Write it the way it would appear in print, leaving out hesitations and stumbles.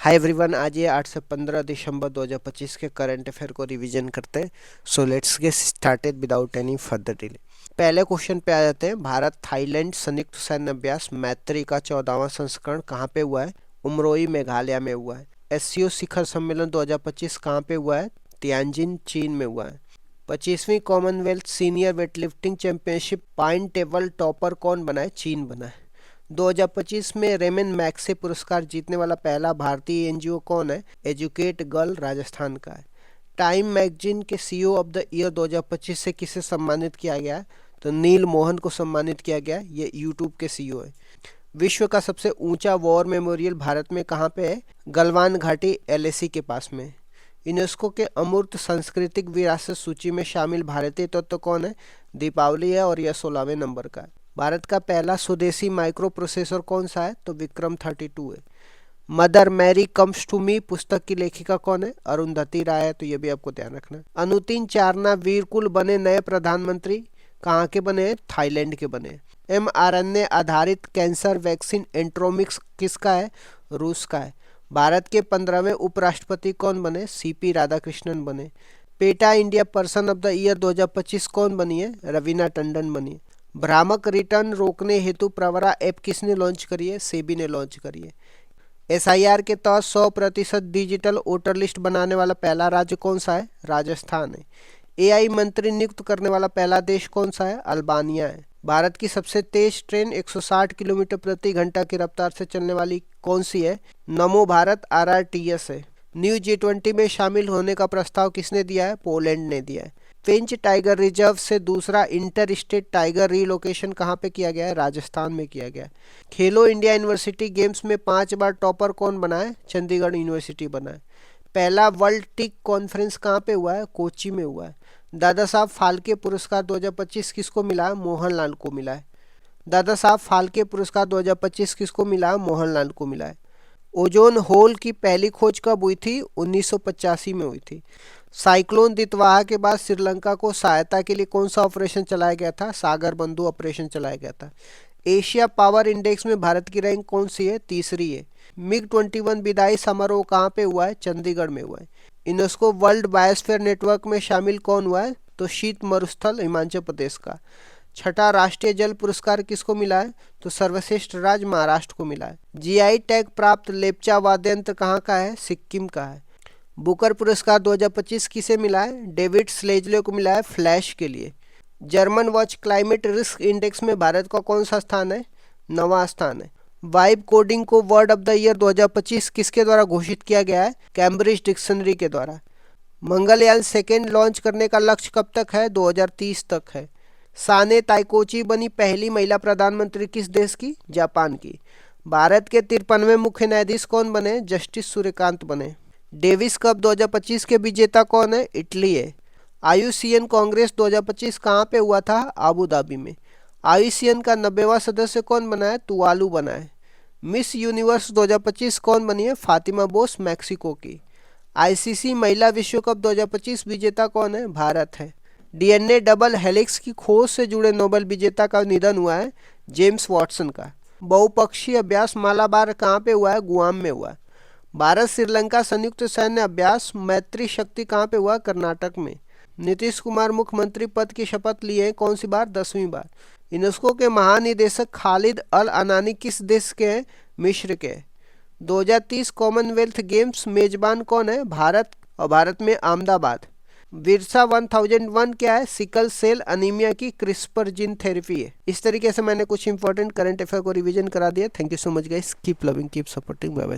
Hi everyone, आज ये 8 से 15 दिसंबर 2025 के करंट अफेयर को रिवीजन करते हैं। So let's get started without any further delay. पहले क्वेश्चन पे आ जाते हैं। भारत थाईलैंड संयुक्त सैन्य अभ्यास मैत्री का 14वां संस्करण कहाँ पे हुआ है? उमरोई मेघालय में हुआ है। एससीओ शिखर सम्मेलन 2025 कहाँ पे हुआ है? तियानजिन चीन में हुआ है। 25वीं Commonwealth senior weightlifting championship point table topper कौन बना है? चीन बना है। 2025 में रेमन मैग्से पुरस्कार जीतने वाला पहला भारतीय एनजीओ कौन है? एजुकेट गर्ल राजस्थान का है। टाइम मैगजीन के सीईओ ऑफ द ईयर 2025 से किसे सम्मानित किया गया है? तो नील मोहन को सम्मानित किया गया। ये यूट्यूब के सीईओ है। विश्व का सबसे ऊंचा वॉर मेमोरियल भारत में कहाँ पे है? गलवान घाटी एलएसी के पास में। यूनेस्को के अमूर्त सांस्कृतिक विरासत सूची में शामिल भारतीय तत्व कौन है? दीपावली है और यह 16वें नंबर का है। भारत का पहला स्वदेशी माइक्रो प्रोसेसर कौन सा है? तो विक्रम 32 है। Mother Mary comes to me पुस्तक की लेखिका कौन है? अरुंधति राय है। तो ये भी आपको ध्यान रखना है। अनुतिन चारना वीरकुल बने नए प्रधानमंत्री। कहाँ के बने? थाईलैंड के बने। mRNA आधारित कैंसर वैक्सीन एंट्रोमिक्स किसका है? रूस का है। भारत के 15वें उपराष्ट्रपति कौन बने? सीपी राधाकृष्णन बने। PETA India person of the year 2025 कौन बनी है? रवीना टंडन बनी है। भ्रामक रिटर्न रोकने हेतु प्रवरा ऐप किसने लॉन्च करी है? सेबी ने लॉन्च करी है। एसआईआर के तहत 100% डिजिटल वोटर लिस्ट बनाने वाला पहला राज्य कौन सा है? राजस्थान है। एआई मंत्री नियुक्त करने वाला पहला देश कौन सा है? अल्बानिया है। भारत की सबसे तेज ट्रेन 160 किलोमीटर प्रति घंटा की रफ्तार से चलने वाली कौन सी है? नमो भारत आरआरटीएस है। न्यू G20 में शामिल होने का प्रस्ताव किसने दिया है? पोलैंड ने दिया है। पेंच टाइगर रिजर्व से दूसरा इंटर स्टेट टाइगर रीलोकेशन कहाँ पे किया गया है? राजस्थान में किया गया है। खेलो इंडिया यूनिवर्सिटी गेम्स में 5 बार टॉपर कौन बना है? चंडीगढ़ यूनिवर्सिटी बना है। पहला वर्ल्ड टिक कॉन्फ्रेंस कहाँ पे हुआ है? कोची में हुआ है। दादा साहब फाल्के पुरस्कार 2025 किसको मिला है? मोहनलाल को मिला है। दादा साहब फाल्के पुरस्कार 2025 किसको मिला है? मोहनलाल को मिला है। ओजोन होल की पहली खोज कब हुई थी? 1985 में हुई थी। साइक्लोन दितवाहा के बाद श्रीलंका को सहायता के लिए कौन सा ऑपरेशन चलाया गया था? सागर बंधु ऑपरेशन चलाया गया था। एशिया पावर इंडेक्स में भारत की रैंक कौन सी है? तीसरी है। मिग 21 विदाई समारोह कहाँ पे हुआ है? चंडीगढ़ में हुआ है। यूनेस्को वर्ल्ड बायोस्फीयर नेटवर्क में शामिल कौन हुआ है? तो शीत मरुस्थल हिमाचल प्रदेश का। छठा राष्ट्रीय जल पुरस्कार किसको मिला है? तो सर्वश्रेष्ठ राज्य महाराष्ट्र को मिला है। जीआई टैग प्राप्त लेप्चा वाद्य यंत्र कहाँ का है? सिक्किम का है। बुकर पुरस्कार 2025 किसे मिला है? डेविड स्लेजले को मिला है फ्लैश के लिए। German watch climate risk index में भारत का कौन सा स्थान है? 9वां स्थान है। वाइब कोडिंग को वर्ड ऑफ द ईयर 2025 किसके द्वारा घोषित किया गया है? कैम्ब्रिज डिक्शनरी के द्वारा। मंगलयान सेकेंड लॉन्च करने का लक्ष्य कब तक है? 2030 तक है। साने ताइकोची बनी पहली महिला प्रधानमंत्री किस देश की? जापान की। भारत के 53वें मुख्य न्यायाधीश कौन बने? जस्टिस सूर्यकांत बने। डेविस कप 2025 के विजेता कौन है? इटली है। आईयूसीएन कांग्रेस 2025 कहाँ पे हुआ था? आबू धाबी में। आईयूसीएन का 90वां सदस्य कौन बना है? तुवालू बना है। मिस यूनिवर्स 2025 कौन बनी है? फातिमा बोस मैक्सिको की। आईसीसी महिला विश्व कप 2025 विजेता कौन है? भारत है। डीएनए डबल हेलिक्स की खोज से जुड़े नोबेल विजेता का निधन हुआ है जेम्स वॉटसन का। बहुपक्षीय अभ्यास मालाबार कहाँ पे हुआ है? गुआम में हुआ है। भारत श्रीलंका संयुक्त सैन्य अभ्यास मैत्री शक्ति कहाँ पे हुआ? कर्नाटक में। नीतीश कुमार मुख्यमंत्री पद की शपथ लिए कौन सी बार? 10वीं बार। यूनेस्को के महानिदेशक खालिद अल अनानी किस देश के हैं? मिस्र के। 2030 कॉमनवेल्थ गेम्स मेजबान कौन है? भारत, और भारत में अहमदाबाद। विरसा 1001 क्या है? सिकल सेल अनीमिया की क्रिस्पर जीन थेरेपी है। इस तरीके से मैंने कुछ इंपॉर्टेंट करंट अफेयर को रिवीजन करा दिया। Thank you so much guys. Keep loving, keep supporting, bye bye.